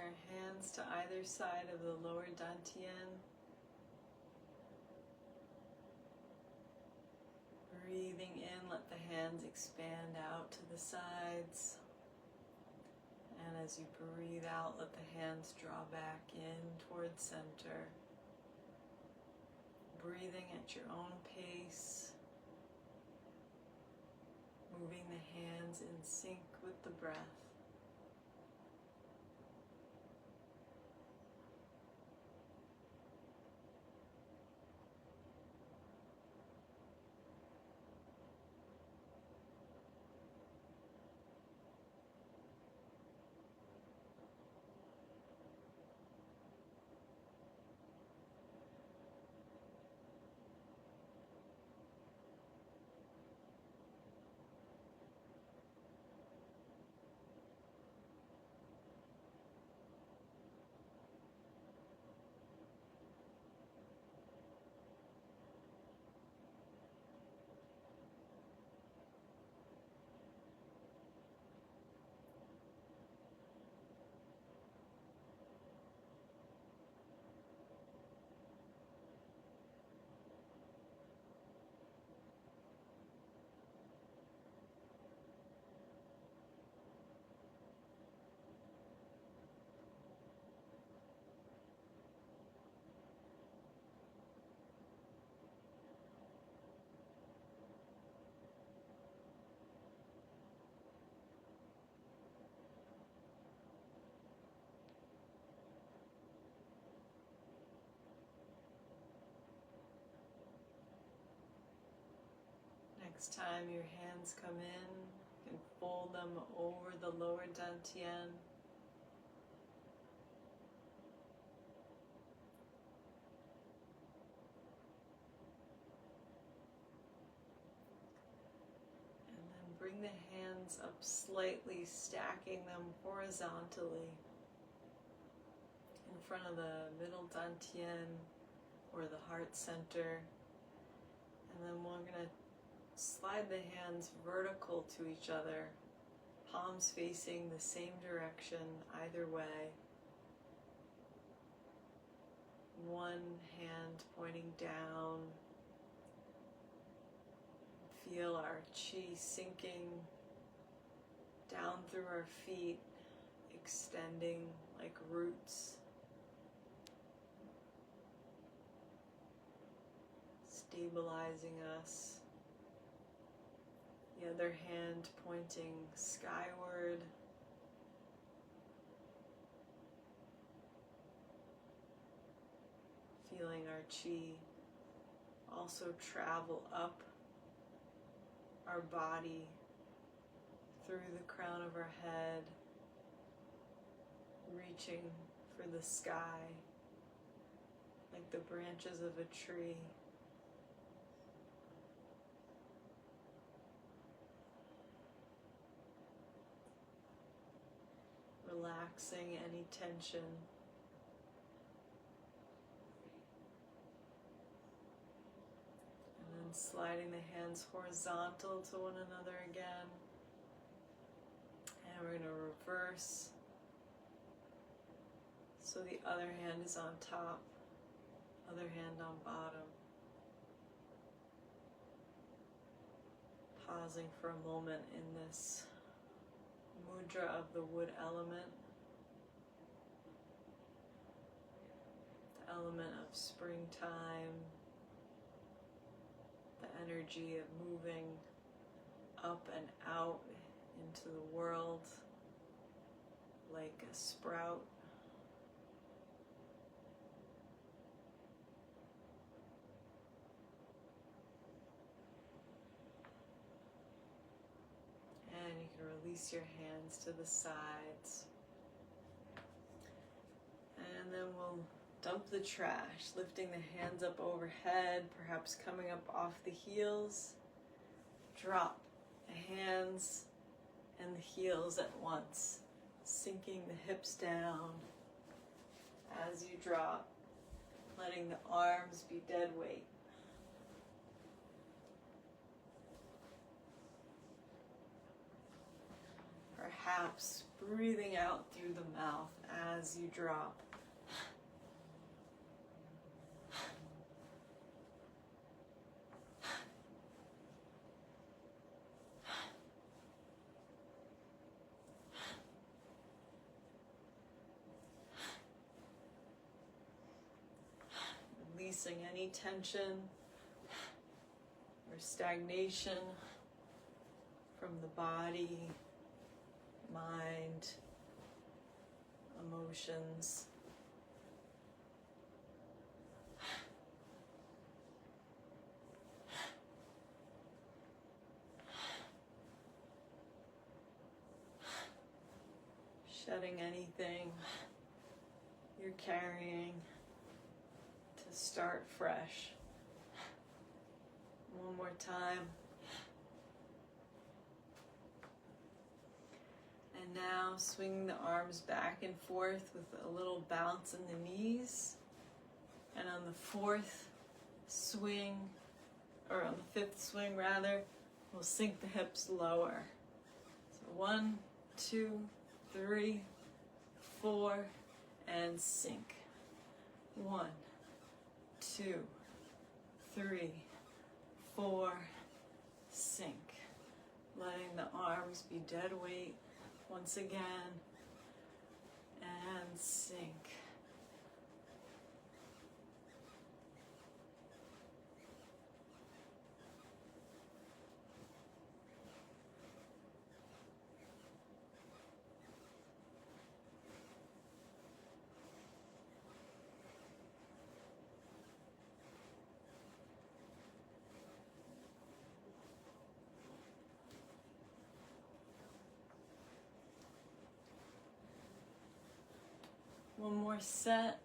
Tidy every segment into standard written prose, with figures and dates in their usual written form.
your hands to either side of the lower dantian. Breathing in, let the hands expand out to the sides. And as you breathe out, let the hands draw back in towards center. Breathing at your own pace. Moving the hands in sync with the breath. Next time your hands come in, you can fold them over the lower dantian. And then bring the hands up slightly, stacking them horizontally in front of the middle dantian or the heart center. And then we're going to slide the hands vertical to each other, palms facing the same direction either way. One hand pointing down. Feel our chi sinking down through our feet, extending like roots. Stabilizing us. The other hand pointing skyward. Feeling our chi also travel up our body through the crown of our head, reaching for the sky like the branches of a tree. Relaxing any tension. And then sliding the hands horizontal to one another again. And we're going to reverse. So the other hand is on top, other hand on bottom. Pausing for a moment in this mudra of the wood element, the element of springtime, the energy of moving up and out into the world like a sprout. And you can release your hands to the sides. And then we'll dump the trash, lifting the hands up overhead, perhaps coming up off the heels. Drop the hands and the heels at once, sinking the hips down as you drop, letting the arms be dead weight. Perhaps breathing out through the mouth as you drop. Releasing any tension or stagnation from the body, mind, emotions. Shedding anything you're carrying to start fresh. One more time. And now swing the arms back and forth with a little bounce in the knees. And on the fourth swing, or on the fifth swing rather, we'll sink the hips lower. So 1, 2, 3, 4, and sink. 1, 2, 3, 4, sink. Letting the arms be dead weight once again, and sink. One more set.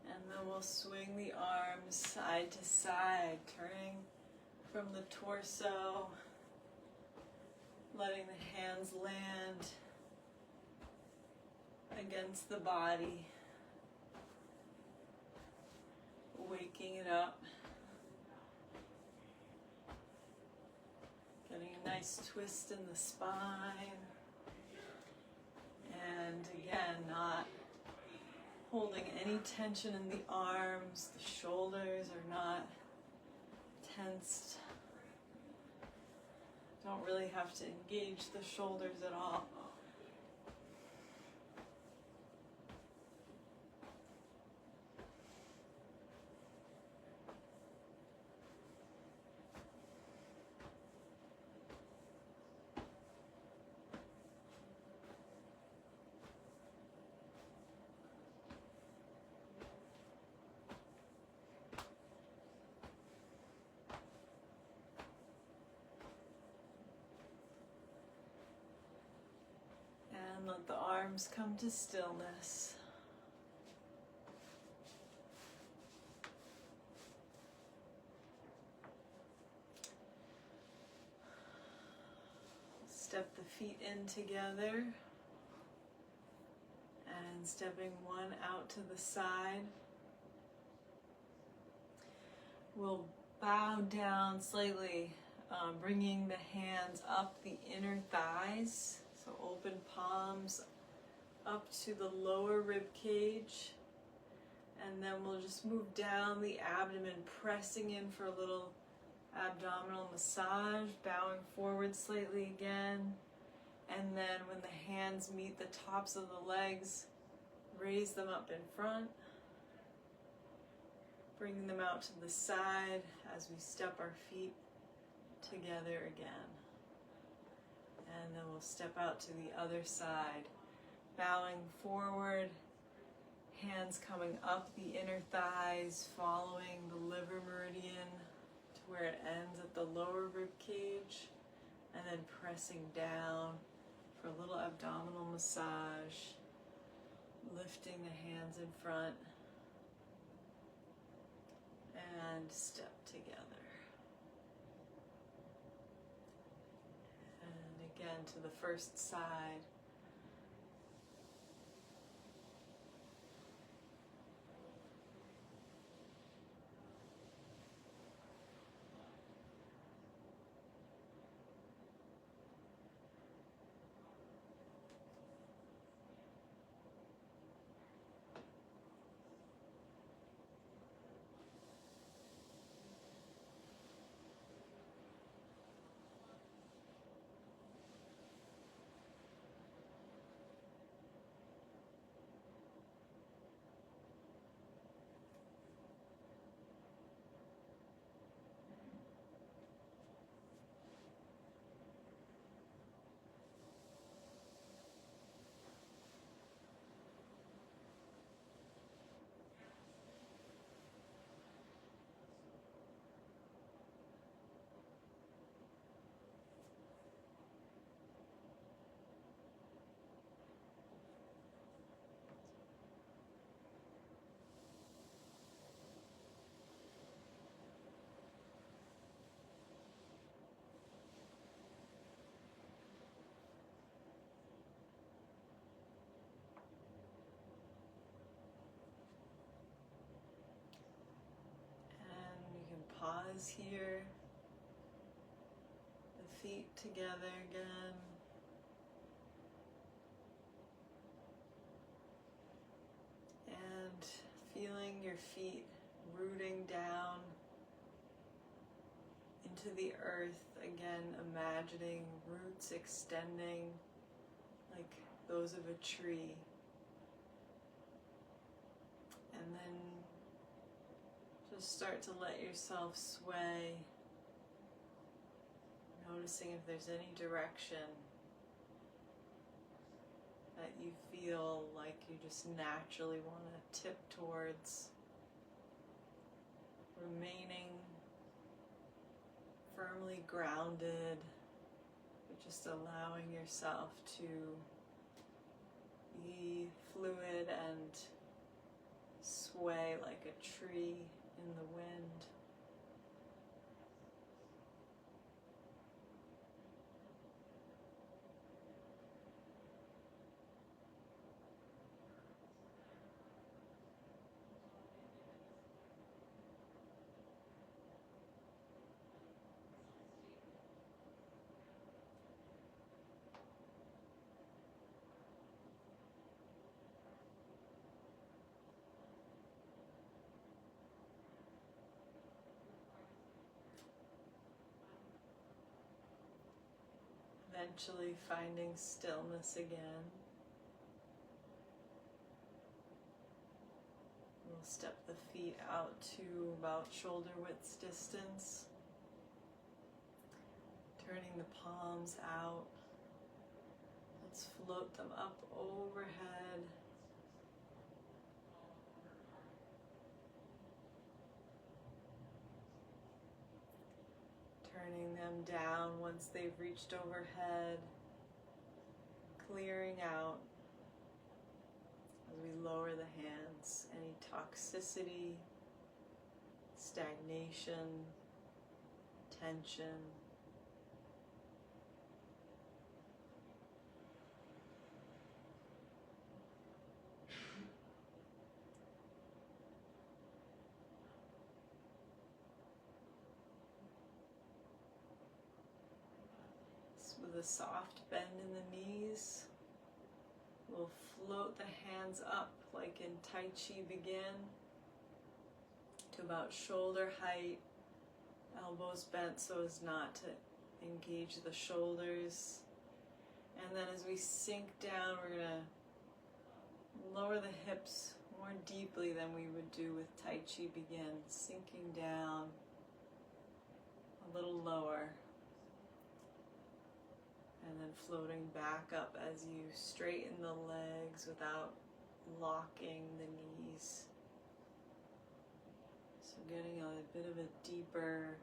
And then we'll swing the arms side to side, turning from the torso, letting the hands land against the body, waking it up. Getting a nice twist in the spine. And again, not holding any tension in the arms. The shoulders are not tensed. Don't really have to engage the shoulders at all. And let the arms come to stillness. Step the feet in together and stepping one out to the side. We'll bow down slightly, bringing the hands up the inner thighs. So open palms up to the lower rib cage. And then we'll just move down the abdomen, pressing in for a little abdominal massage, bowing forward slightly again. And then when the hands meet the tops of the legs, raise them up in front. Bringing them out to the side as we step our feet together again. And then we'll step out to the other side, bowing forward, hands coming up the inner thighs, following the liver meridian to where it ends at the lower rib cage, and then pressing down for a little abdominal massage, lifting the hands in front, and step together. And again to the first side. pause here. The feet together again. And feeling your feet rooting down into the earth. Again, imagining roots extending like those of a tree. And then just start to let yourself sway, noticing if there's any direction that you feel like you just naturally want to tip towards, remaining firmly grounded, but just allowing yourself to be fluid and sway like a tree in the wind. Eventually finding stillness again. We'll step the feet out to about shoulder width distance. Turning the palms out. Let's float them up overhead. Turning them down once they've reached overhead, clearing out as we lower the hands, any toxicity, stagnation, tension. With a soft bend in the knees, we'll float the hands up like in Tai Chi begin to about shoulder height, elbows bent so as not to engage the shoulders. And then as we sink down, we're going to lower the hips more deeply than we would do with Tai Chi begin, sinking down a little lower. And then floating back up as you straighten the legs without locking the knees. So getting a bit of a deeper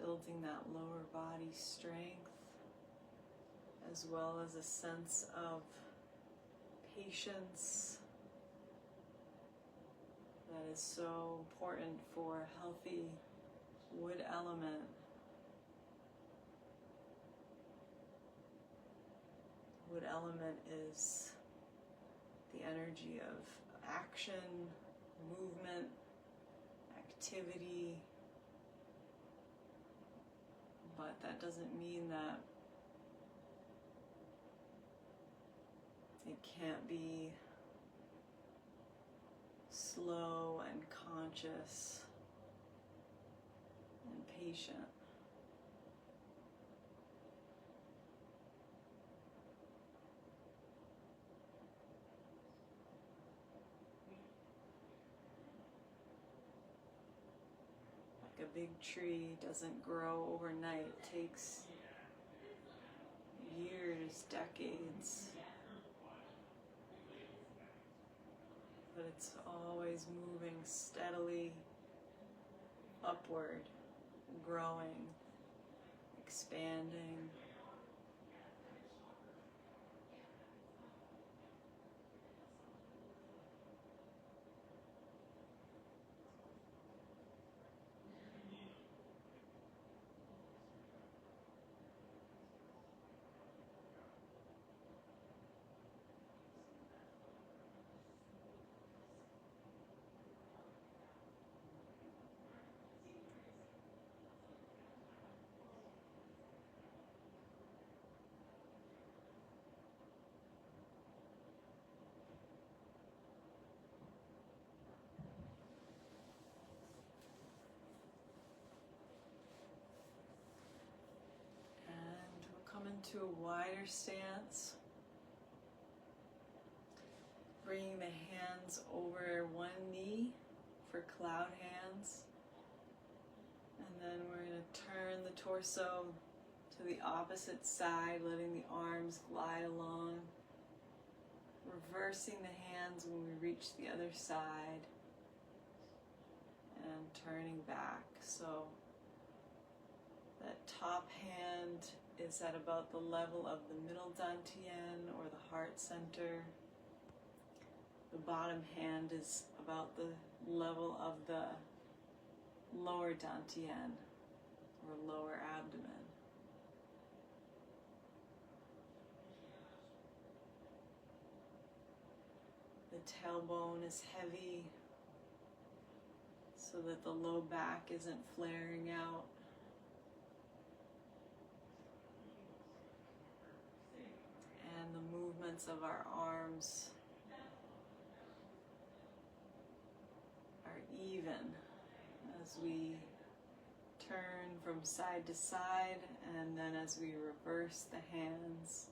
building that lower body strength, as well as a sense of patience that is so important for a healthy wood element. Wood element is the energy of action, movement, activity. But that doesn't mean that it can't be slow and conscious and patient. A big tree doesn't grow overnight. It takes years, decades. But it's always moving steadily upward, growing, expanding. Come into a wider stance, bringing the hands over one knee for cloud hands, and then we're going to turn the torso to the opposite side, letting the arms glide along, reversing the hands when we reach the other side, and turning back. So that top hand is at about the level of the middle dantian or the heart center. The bottom hand is about the level of the lower dantian or lower abdomen. The tailbone is heavy so that the low back isn't flaring out. And the movements of our arms are even as we turn from side to side, and then as we reverse the hands.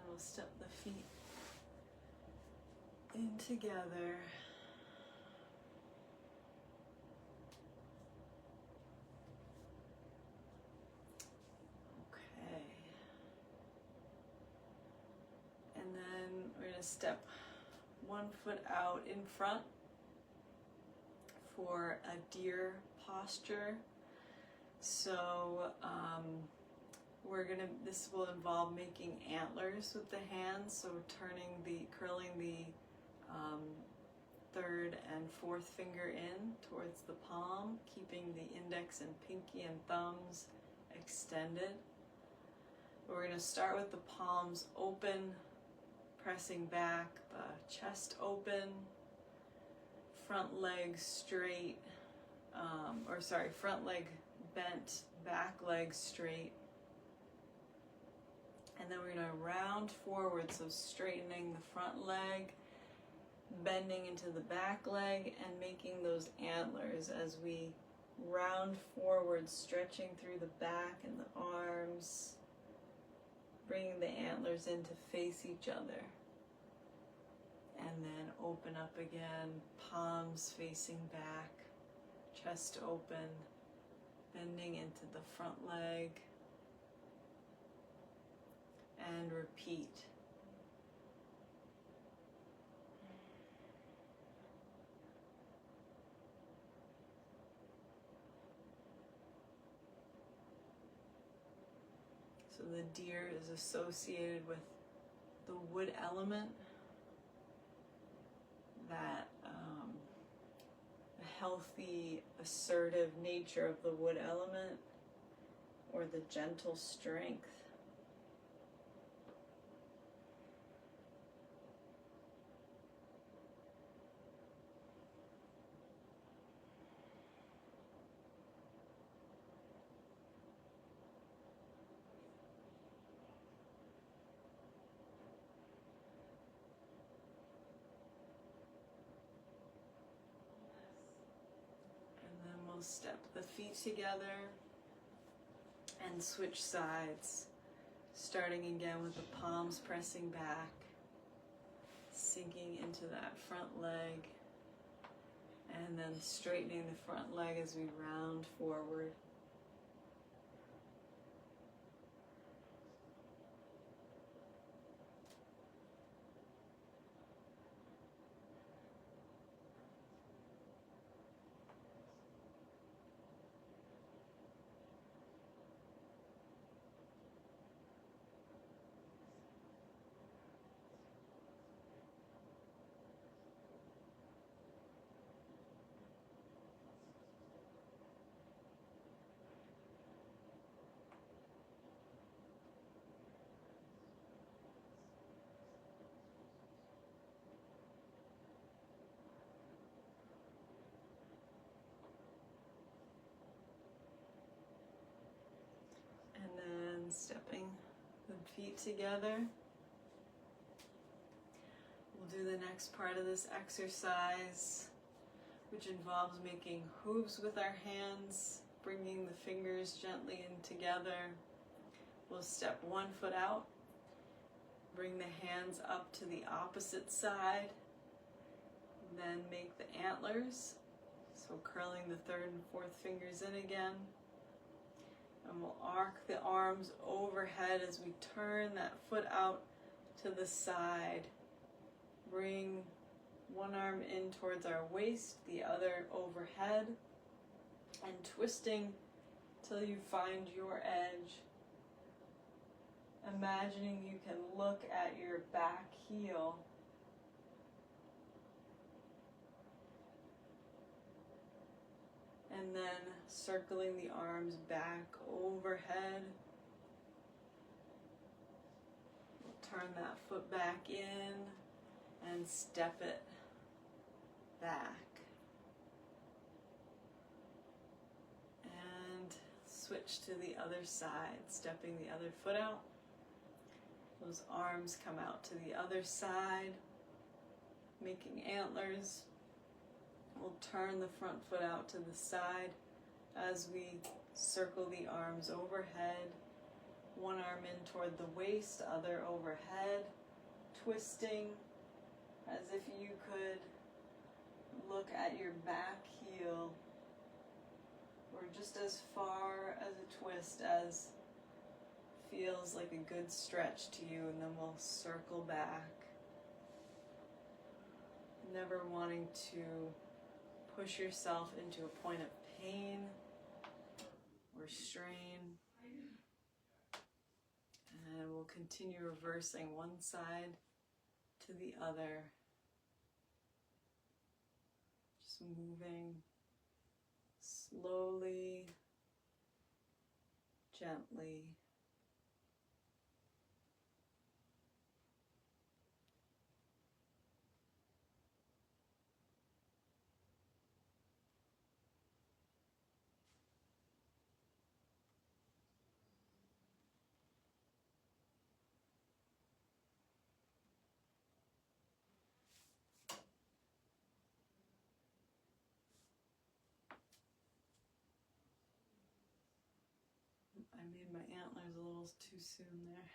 We'll step the feet in together. Okay. And then we're going to step one foot out in front for a deer posture. So, this will involve making antlers with the hands, so curling the third and fourth finger in towards the palm, keeping the index and pinky and thumbs extended. We're going to start with the palms open, pressing back, the chest open, front leg straight, front leg bent, back leg straight. And then we're going to round forward, so straightening the front leg, bending into the back leg, and making those antlers as we round forward, stretching through the back and the arms, bringing the antlers in to face each other. And then open up again, palms facing back, chest open, bending into the front leg. And repeat. So the deer is associated with the wood element, that healthy, assertive nature of the wood element, or the gentle strength. we'll step the feet together and switch sides. Starting again with the palms pressing back, sinking into that front leg, and then straightening the front leg as we round forward. Stepping the feet together. We'll do the next part of this exercise, which involves making hooves with our hands, bringing the fingers gently in together. We'll step one foot out, bring the hands up to the opposite side, then make the antlers, so curling the third and fourth fingers in again. And we'll arc the arms overhead as we turn that foot out to the side. Bring one arm in towards our waist, the other overhead, and twisting till you find your edge. Imagining you can look at your back heel. And then circling the arms back overhead. We'll turn that foot back in and step it back. And switch to the other side, stepping the other foot out. Those arms come out to the other side, making antlers. We'll turn the front foot out to the side as we circle the arms overhead. One arm in toward the waist, other overhead, twisting as if you could look at your back heel, or just as far as a twist as feels like a good stretch to you, and then we'll circle back. Never wanting to push yourself into a point of pain or strain. And we'll continue reversing one side to the other. Just moving slowly, gently. I made my antlers a little too soon there.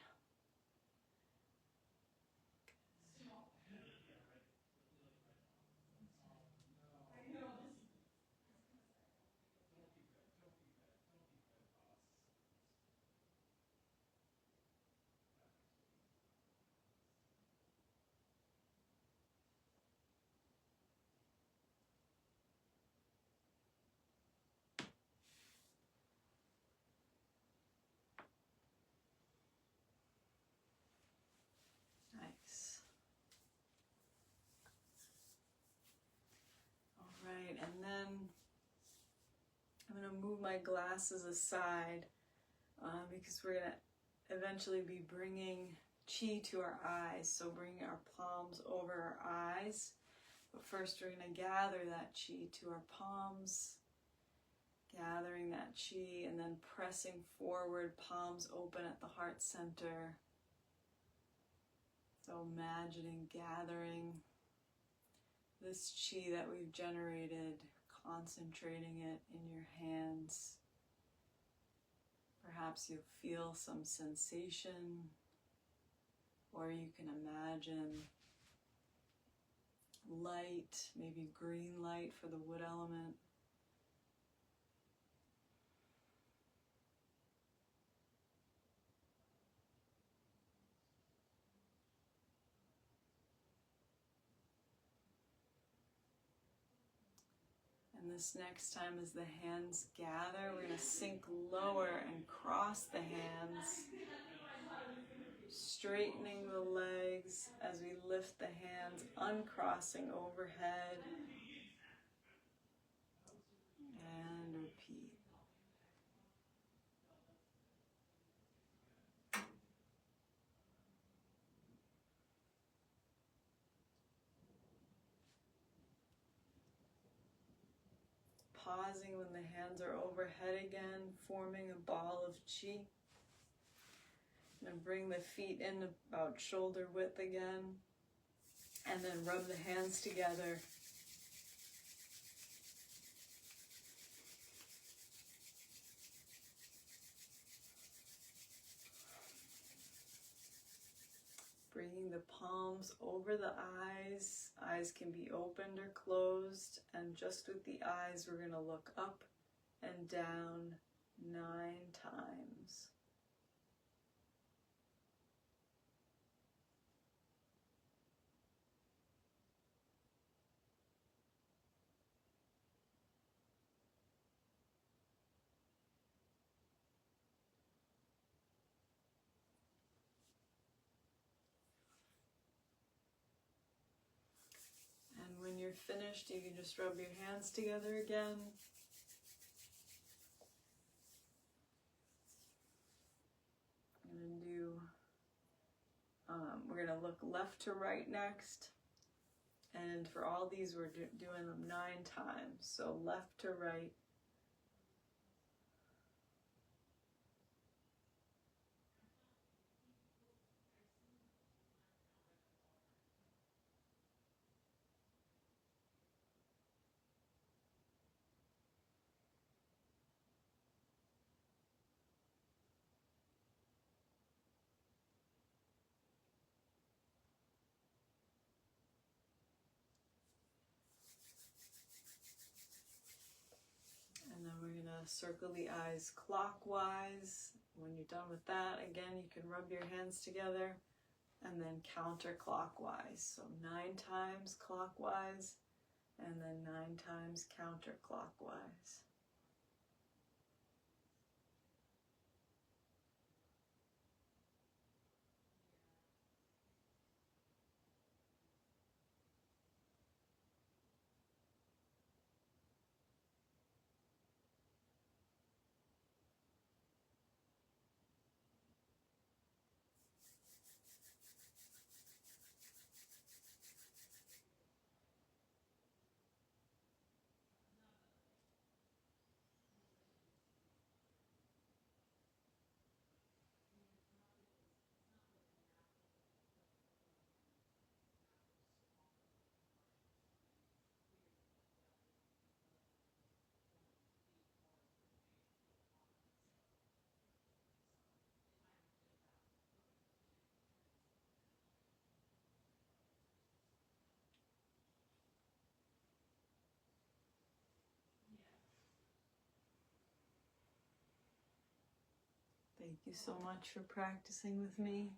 Nice. All right, and then I'm going to move my glasses aside because we're going to eventually be bringing Qi to our eyes. So bringing our palms over our eyes. But first we're going to gather that Qi to our palms. Gathering that Qi and then pressing forward, palms open at the heart center. So imagining gathering this Qi that we've generated, concentrating it in your hands. Perhaps you'll feel some sensation, or you can imagine light, maybe green light for the wood element. And this next time as the hands gather, we're going to sink lower and cross the hands, straightening the legs as we lift the hands, uncrossing overhead, and repeat. Pausing when the hands are overhead again, forming a ball of chi. And bring the feet in about shoulder width again, and then rub the hands together. Bringing the palms over the eyes. Eyes can be opened or closed, and just with the eyes we're going to look up and down 9 times. And when you're finished, you can just rub your hands together again. We're going to look left to right next. And for all these, we're doing them 9 times. So left to right. And then we're going to circle the eyes clockwise. When you're done with that, again, you can rub your hands together and then counterclockwise. So 9 times clockwise and then 9 times counterclockwise. Thank you so much for practicing with me.